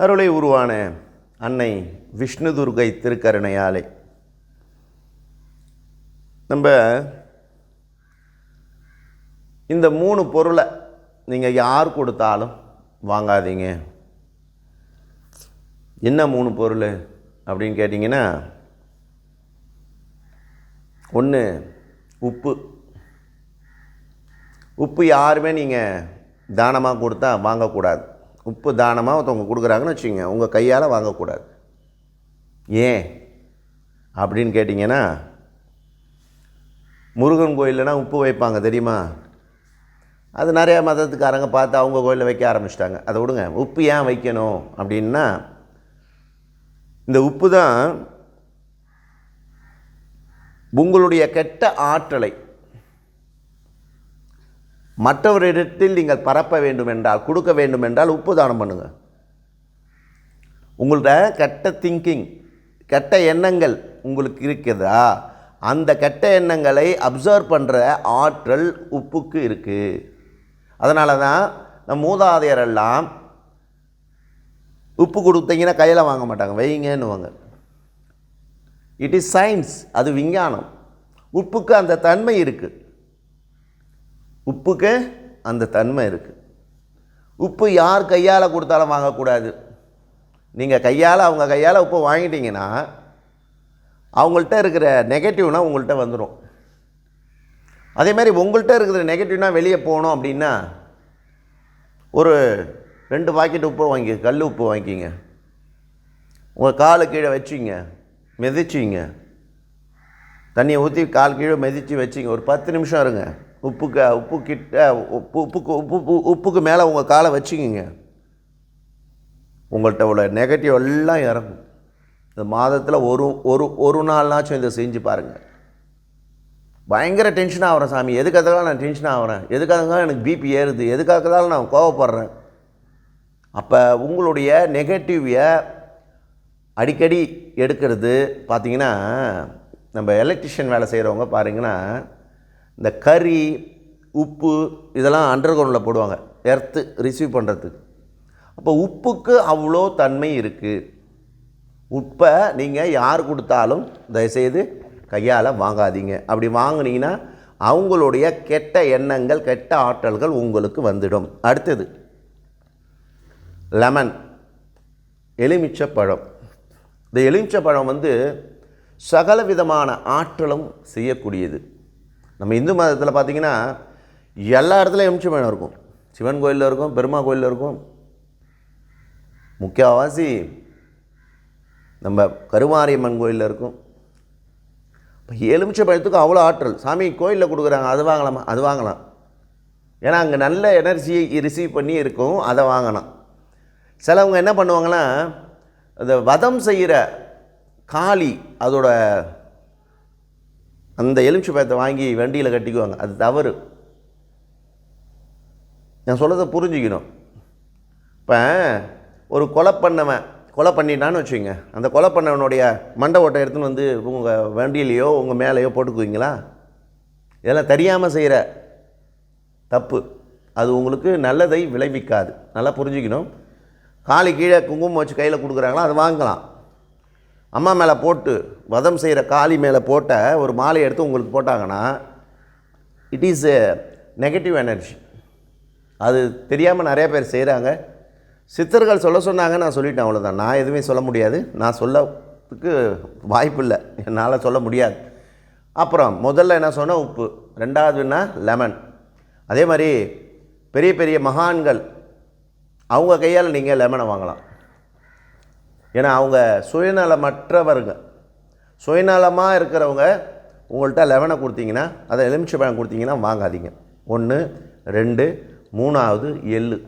அருளை உருவான அன்னை விஷ்ணு துர்க்கை திருக்கருணையாலே நம்ம இந்த 3 பொருளை நீங்கள் யார் கொடுத்தாலும் வாங்காதீங்க. என்ன 3 பொருள் அப்படின்னு கேட்டிங்கன்னா, 1 உப்பு. உப்பு யாருமே நீங்கள் தானமாக கொடுத்தா வாங்கக்கூடாது. உப்பு தானமாக ஒருத்தவங்க கொடுக்குறாங்கன்னு வச்சுக்கோங்க, உங்கள் கையால் வாங்கக்கூடாது. ஏன் அப்படின்னு கேட்டிங்கன்னா, முருகன் கோயிலனா உப்பு வைப்பாங்க தெரியுமா? அது நிறையா மதத்துக்காரங்க பார்த்து அவங்க கோயிலில் வைக்க ஆரம்பிச்சிட்டாங்க. அதை விடுங்க. உப்பு ஏன் வைக்கணும் அப்படின்னா, இந்த உப்பு தான் உங்களுடைய கெட்ட ஆற்றலை மற்றவரிடத்தில் நீங்கள் பரப்ப வேண்டும் என்றால், கொடுக்க வேண்டும் என்றால் உப்பு தானம் பண்ணுங்கள். உங்கள்கிட்ட கெட்ட திங்கிங், கெட்ட எண்ணங்கள் உங்களுக்கு இருக்குதா, அந்த கெட்ட எண்ணங்களை அப்சர்வ் பண்ணுற ஆற்றல் உப்புக்கு இருக்குது. அதனால தான் நம் மூதாதையரெல்லாம் உப்பு கொடுத்தீங்கன்னா கையில் வாங்க மாட்டாங்க, வைங்கன்னுவாங்க. இட் இஸ் சயின்ஸ், அது விஞ்ஞானம். உப்புக்கு அந்த தன்மை இருக்குது. உப்புக்கு அந்த தன்மை இருக்குது. உப்பு யார் கையால் கொடுத்தாலும் வாங்கக்கூடாது. நீங்கள் கையால் அவங்க கையால் உப்பு வாங்கிட்டீங்கன்னா அவங்கள்ட்ட இருக்கிற நெகட்டிவ்னால் உங்கள்கிட்ட வந்துடும். அதேமாதிரி உங்கள்கிட்ட இருக்கிற நெகட்டிவ்னால் வெளியே போகணும் அப்படின்னா, ஒரு 2 பாக்கெட் உப்பு வாங்கி, கல் உப்பு வாங்கிக்கிங்க, உங்கள் காலு கீழே வச்சிங்க, மிதிச்சிங்க, தண்ணியை ஊற்றி கால் கீழே மிதித்து வச்சிங்க, ஒரு 10 நிமிஷம் இருங்க. உப்புக்கு மேலே உங்கள் காலை வச்சுக்கிங்க. உங்கள்கிட்ட உள்ள நெகட்டிவ் எல்லாம் இறங்கும். இந்த மாதத்தில் ஒரு நாள்னாச்சும் இதை செஞ்சு பாருங்கள். பயங்கர டென்ஷன் ஆகிறேன் சாமி, எதுக்காக நான் டென்ஷன் ஆகிறேன், எதுக்காக எனக்கு பிபி ஏறுது, எதுக்காக நான் கோவப்படுறேன். அப்போ உங்களுடைய நெகட்டிவை அடிக்கடி எடுக்கிறது பார்த்திங்கன்னா, நம்ம எலக்ட்ரிஷியன் வேலை செய்கிறவங்க பாருங்கன்னா, இந்த கறி உப்பு இதெல்லாம் அண்டர் கிரவுண்டில் போடுவாங்க, எர்த்து ரிசீவ் பண்ணுறதுக்கு. அப்போ உப்புக்கு அவ்வளோ தன்மை இருக்குது. உப்பை நீங்கள் யார் கொடுத்தாலும் தயவுசெய்து கையால் வாங்காதீங்க. அப்படி வாங்கினீங்கன்னா அவங்களுடைய கெட்ட எண்ணங்கள், கெட்ட ஆற்றல்கள் உங்களுக்கு வந்துடும். அடுத்தது லெமன், எலுமிச்சப்பழம். இந்த எலுமிச்சப்பழம் சகல விதமான ஆற்றலும் செய்யக்கூடியது. நம்ம இந்து மதத்தில் பார்த்திங்கன்னா எல்லா இடத்துலையும் எலுமிச்சப்பழம் இருக்கும். சிவன் கோயிலில் இருக்கும், பெருமா கோயிலில் இருக்கும், முக்கியவாசி நம்ம கருமாரியம்மன் கோயிலில் இருக்கும். இப்போ எலுமிச்சப்பழத்துக்கு அவ்வளோ ஆற்றல். சாமி கோயிலில் கொடுக்குறாங்க, அது வாங்கலாமா? அது வாங்கலாம். ஏன்னா அங்கே நல்ல எனர்ஜியை ரிசீவ் பண்ணி இருக்கும், அதை வாங்கலாம். சிலவங்க என்ன பண்ணுவாங்கன்னா, அந்த வதம் செய்கிற காளி அதோட அந்த எலுமிச்சப்பழத்தை வாங்கி வண்டியில் கட்டிக்குவாங்க. அது தவறு. நான் சொல்கிறத புரிஞ்சுக்கணும். இப்போ ஒரு கொலை பண்ணிட்டான்னு வச்சுக்கோங்க, அந்த கொலை பண்ணவனுடைய மண்டை ஓட்டை எடுத்துன்னு உங்கள் வண்டியிலையோ உங்கள் மேலேயோ போட்டுக்குவீங்களா? இதெல்லாம் தெரியாமல் செய்கிற தப்பு. அது உங்களுக்கு நல்லதை விளைவிக்காது. நல்லா புரிஞ்சுக்கணும். காலி கீழே குங்குமம் வச்சு கையில் கொடுக்குறாங்களா, அது வாங்கலாம். அம்மா மேலே போட்டு வதம் செய்கிற காளி மேலே போட்ட ஒரு மாலை எடுத்து உங்களுக்கு போட்டாங்கன்னா it is a negative energy. அது தெரியாமல் நிறைய பேர் செய்கிறாங்க. சித்தர்கள் சொல்ல சொன்னாங்க, நான் சொல்லிட்டேன், அவ்வளோதான். நான் எதுவுமே சொல்ல முடியாது, நான் சொல்லத்துக்கு வாய்ப்பு இல்லை, என்னால் சொல்ல முடியாது. அப்புறம் முதல்ல என்ன சொன்னால் உப்பு, ரெண்டாவதுன்னா லெமன். அதே மாதிரி பெரிய பெரிய மகான்கள் அவங்க கையால் நீங்கள் லெமனை வாங்கலாம். ஏன்னா அவங்க சுயநலமற்றவருங்க. சுயநலமாக இருக்கிறவங்க உங்கள்கிட்ட லெமனை கொடுத்தீங்கன்னா, அதை எலுமிச்சப்பழம் கொடுத்தீங்கன்னா வாங்காதீங்க. 1, 2, 3வது எள்ளு.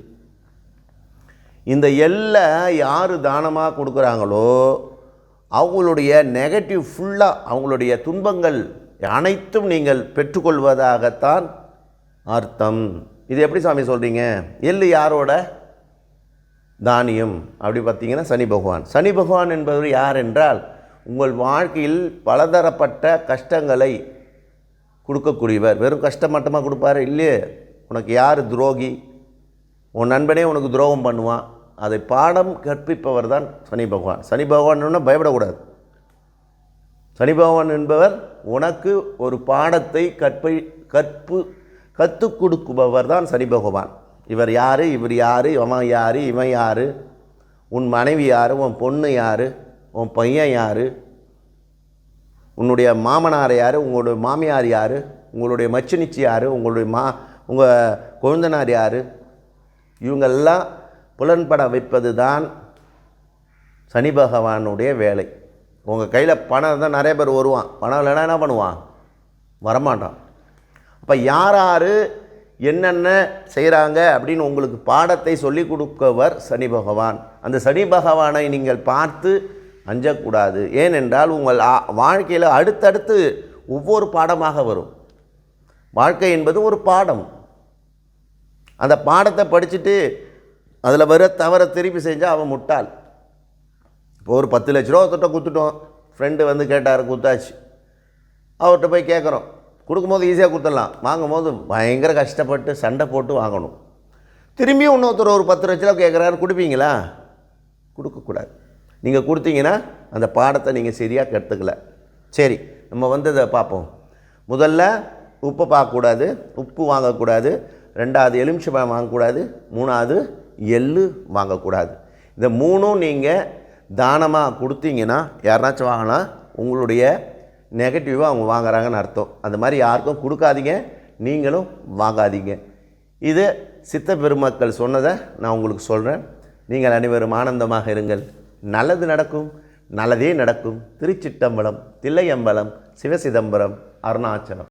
இந்த எள்ளை யார் தானமாக கொடுக்குறாங்களோ அவங்களுடைய நெகட்டிவ் ஃபுல்லாக, அவங்களுடைய துன்பங்கள் அனைத்தும் நீங்கள் பெற்றுக்கொள்வதாகத்தான் அர்த்தம். இது எப்படி சாமி சொல்கிறீங்க? எள்ளு யாரோட தானியம் அப்படி பார்த்தீங்கன்னா சனி பகவான். சனி பகவான் என்பவர் யார் என்றால், உங்கள் வாழ்க்கையில் பலதரப்பட்ட கஷ்டங்களை கொடுக்கக்கூடியவர். வெறும் கஷ்டம் மட்டுமா கொடுப்பாரு? இல்லையே. உனக்கு யார் துரோகி? உன் நண்பனே உனக்கு துரோகம் பண்ணுவான், அதை பாடம் கற்பிப்பவர் தான் சனி பகவான். சனி பகவான் பயப்படக்கூடாது. சனி பகவான் என்பவர் உனக்கு ஒரு பாடத்தை கற்றுக் கொடுக்குபவர் தான் சனி பகவான். இவர் யார், இவர் யார், அவன் யார், இவன் யார், உன் மனைவி யார், உன் பொண்ணு யார், உன் பையன் யார், உன்னுடைய மாமனார் யார், உங்களுடைய மாமியார் யார், உங்களுடைய மச்சினிச்சி யார், உங்கள் கொழுந்தனார் யார், இவங்கெல்லாம் புலன்பட வைப்பது தான் சனி பகவானுடைய வேலை. உங்கள் கையில் பணம் இருந்தால் நிறைய பேர் வருவான், பணம் இல்லைன்னா என்ன பண்ணுவான், வரமாட்டான். அப்போ யார் யார் என்னென்ன செய்கிறாங்க அப்படின்னு உங்களுக்கு பாடத்தை சொல்லிக் கொடுக்கவர் சனி பகவான். அந்த சனி பகவானை நீங்கள் பார்த்து அஞ்சக்கூடாது. ஏனென்றால் உங்கள் வாழ்க்கையில் அடுத்தடுத்து ஒவ்வொரு பாடமாக வரும். வாழ்க்கை என்பது ஒரு பாடம். அந்த பாடத்தை படிச்சுட்டு அதில் வர தவறை திருப்பி செஞ்சால் அவன் முட்டாள். இப்போ ஒரு 10 லட்ச ரூபா ஒருத்தட்ட கொடுத்துட்டோம், ஃப்ரெண்டு வந்து கேட்டார், கொடுத்தாச்சு. அவர்கிட்ட போய் கேட்குறோம், கொடுக்கும்போது ஈஸியாக கொடுத்துடலாம், வாங்கும்போது பயங்கர கஷ்டப்பட்டு சண்டை போட்டு வாங்கணும். திரும்பியும் இன்னொருத்தர் ஒரு 10 லட்ச ரூபா கேட்குறாரு, கொடுப்பீங்களா? கொடுக்கக்கூடாது. நீங்கள் கொடுத்தீங்கன்னா அந்த பாடத்தை நீங்கள் சரியாக கற்றுக்கல. சரி, நம்ம வந்து இதை பார்ப்போம். முதல்ல உப்பை பார்க்கக்கூடாது, உப்பு வாங்கக்கூடாது. 2வது எலுமிச்சம்பழம் வாங்கக்கூடாது. 3வது எள்ளு வாங்கக்கூடாது. இந்த 3ம் நீங்கள் தானமாக கொடுத்தீங்கன்னா யாருனாச்சும் வாங்கினா உங்களுடைய நெகட்டிவாக அவங்க வாங்குறாங்கன்னு அர்த்தம். அந்த மாதிரி யாருக்கும் கொடுக்காதீங்க, நீங்களும் வாங்காதீங்க. இது சித்த பெருமக்கள் சொன்னதை நான் உங்களுக்கு சொல்கிறேன். நீங்கள் அனைவரும் ஆனந்தமாக இருங்கள். நல்லது நடக்கும், நல்லதே நடக்கும். திருச்சிட்டம்பலம், தில்லையம்பலம், சிவசிதம்பரம், அருணாச்சலம்.